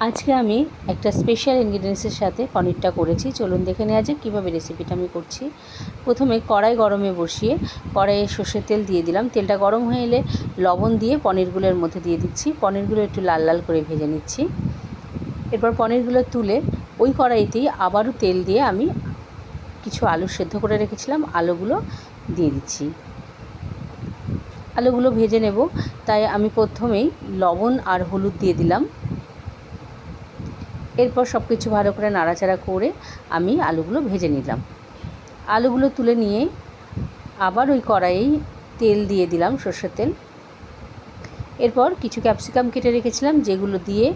আজকে আমি একটা স্পেশাল ইনগ্রিডিয়েন্টসের সাথে পনিরটা করেছি। চলুন দেখে নেওয়া যাক কীভাবে রেসিপিটা আমি করছি। প্রথমে কড়াই গরমে বসিয়ে কড়াইয়ে সর্ষের তেল দিয়ে দিলাম। তেলটা গরম হয়ে এলে লবণ দিয়ে পনিরগুলোর মধ্যে দিয়ে দিচ্ছি। পনিরগুলো একটু লাল লাল করে ভেজে নিচ্ছি। এরপর পনিরগুলো তুলে ওই কড়াইতেই আবারও তেল দিয়ে আমি কিছু আলু সেদ্ধ করে রেখেছিলাম, আলুগুলো দিয়ে দিচ্ছি। আলুগুলো ভেজে নেব, তাই আমি প্রথমেই লবণ আর হলুদ দিয়ে দিলাম। এরপর সব কিছু ভালো করে নাড়াচাড়া করে আমি আলুগুলো ভেজে নিলাম। আলুগুলো তুলে নিয়ে আবার ওই কড়াইয়েই তেল দিয়ে দিলাম, সর্ষের তেল। এরপর কিছু ক্যাপসিকাম কেটে রেখেছিলাম, যেগুলো দিয়ে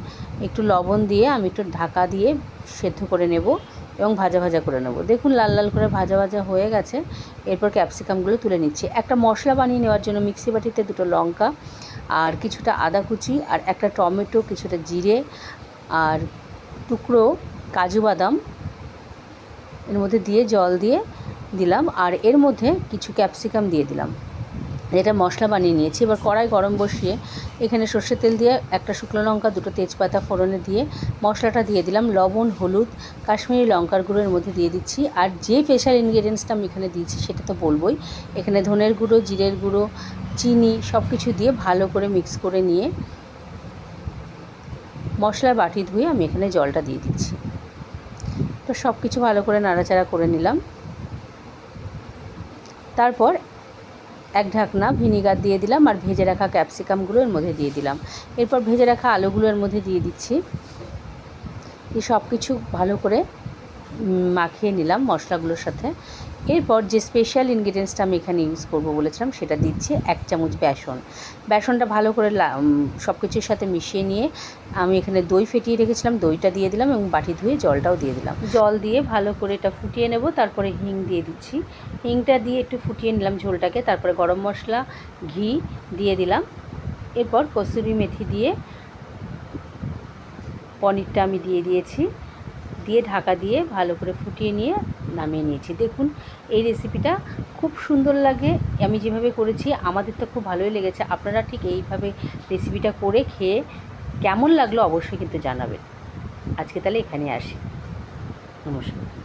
একটু লবণ দিয়ে আমি একটু ঢাকা দিয়ে সেদ্ধ করে নেব এবং ভাজা ভাজা করে নেব। দেখুন লাল লাল করে ভাজা ভাজা হয়ে গেছে। এরপর ক্যাপসিকামগুলো তুলে নিচ্ছি। একটা মশলা বানিয়ে নেওয়ার জন্য মিক্সি বাটিতে দুটো লঙ্কা আর কিছুটা আদা কুচি আর একটা টমেটো, কিছুটা জিরে আর টুকরো কাজু বাদাম এর মধ্যে দিয়ে জল দিয়ে দিলাম, আর এর মধ্যে কিছু ক্যাপসিকাম দিয়ে দিলাম। এটা মশলা বানিয়ে নিয়েছি। এবার কড়াই গরম বসিয়ে এখানে সর্ষের তেল দিয়ে একটা শুকনো লঙ্কা, দুটো তেজপাতা ফোড়নে দিয়ে মশলাটা দিয়ে দিলাম। লবণ, হলুদ, কাশ্মীরি লঙ্কার গুঁড়ো এর মধ্যে দিয়ে দিচ্ছি। আর যে স্পেশাল ইনগ্রিডিয়েন্টসটা আমি এখানে দিয়েছি সেটা তো বলবোই। এখানে ধনের গুঁড়ো, জিরের গুঁড়ো, চিনি সব কিছু দিয়ে ভালো করে মিক্স করে নিয়ে মশলার বাটি ধুয়ে আমি এখানে জলটা দিয়ে দিচ্ছি। তো সব কিছু ভালো করে নাড়াচাড়া করে নিলাম। তারপর এক ঢাকনা ভিনিগার দিয়ে দিলাম আর ভেজে রাখা ক্যাপসিকামগুলো এর মধ্যে দিয়ে দিলাম। এরপর ভেজে রাখা আলুগুলো এর মধ্যে দিয়ে দিচ্ছি। এই সব কিছু ভালো করে মাখিয়ে নিলাম মশলাগুলোর সাথে। এরপর যে স্পেশাল ইনগ্রিডিয়েন্টসটা আমি এখানে ইউজ করব বলেছিলাম সেটা দিচ্ছি 1 চামচ বেসন। বেসনটা ভালো করে সব কিছুর সাথে মিশিয়ে নিয়ে আমি এখানে দই ফেটিয়ে রেখেছিলাম, দইটা দিয়ে দিলাম এবং বাটি ধুয়ে জলটাও দিয়ে দিলাম। জল দিয়ে ভালো করে এটা ফুটিয়ে নেব। তারপরে হিং দিয়ে দিচ্ছি। হিংটা দিয়ে একটু ফুটিয়ে নিলাম ঝোলটাকে। তারপরে গরম মশলা, ঘি দিয়ে দিলাম। এরপর কসুরি মেথি দিয়ে পনিরটা আমি দিয়ে দিয়েছি, দিয়ে ঢাকা দিয়ে ভালো করে ফুটিয়ে নিয়ে নামিয়ে নিয়েছি। দেখুন এই রেসিপিটা খুব সুন্দর লাগে। আমি যেভাবে করেছি আমাদের তো খুব ভালোই লেগেছে। আপনারা ঠিক এইভাবে রেসিপিটা করে খেয়ে কেমন লাগলো অবশ্যই কিন্তু জানাবেন। আজকে তাহলে এখানে আসি। নমস্কার।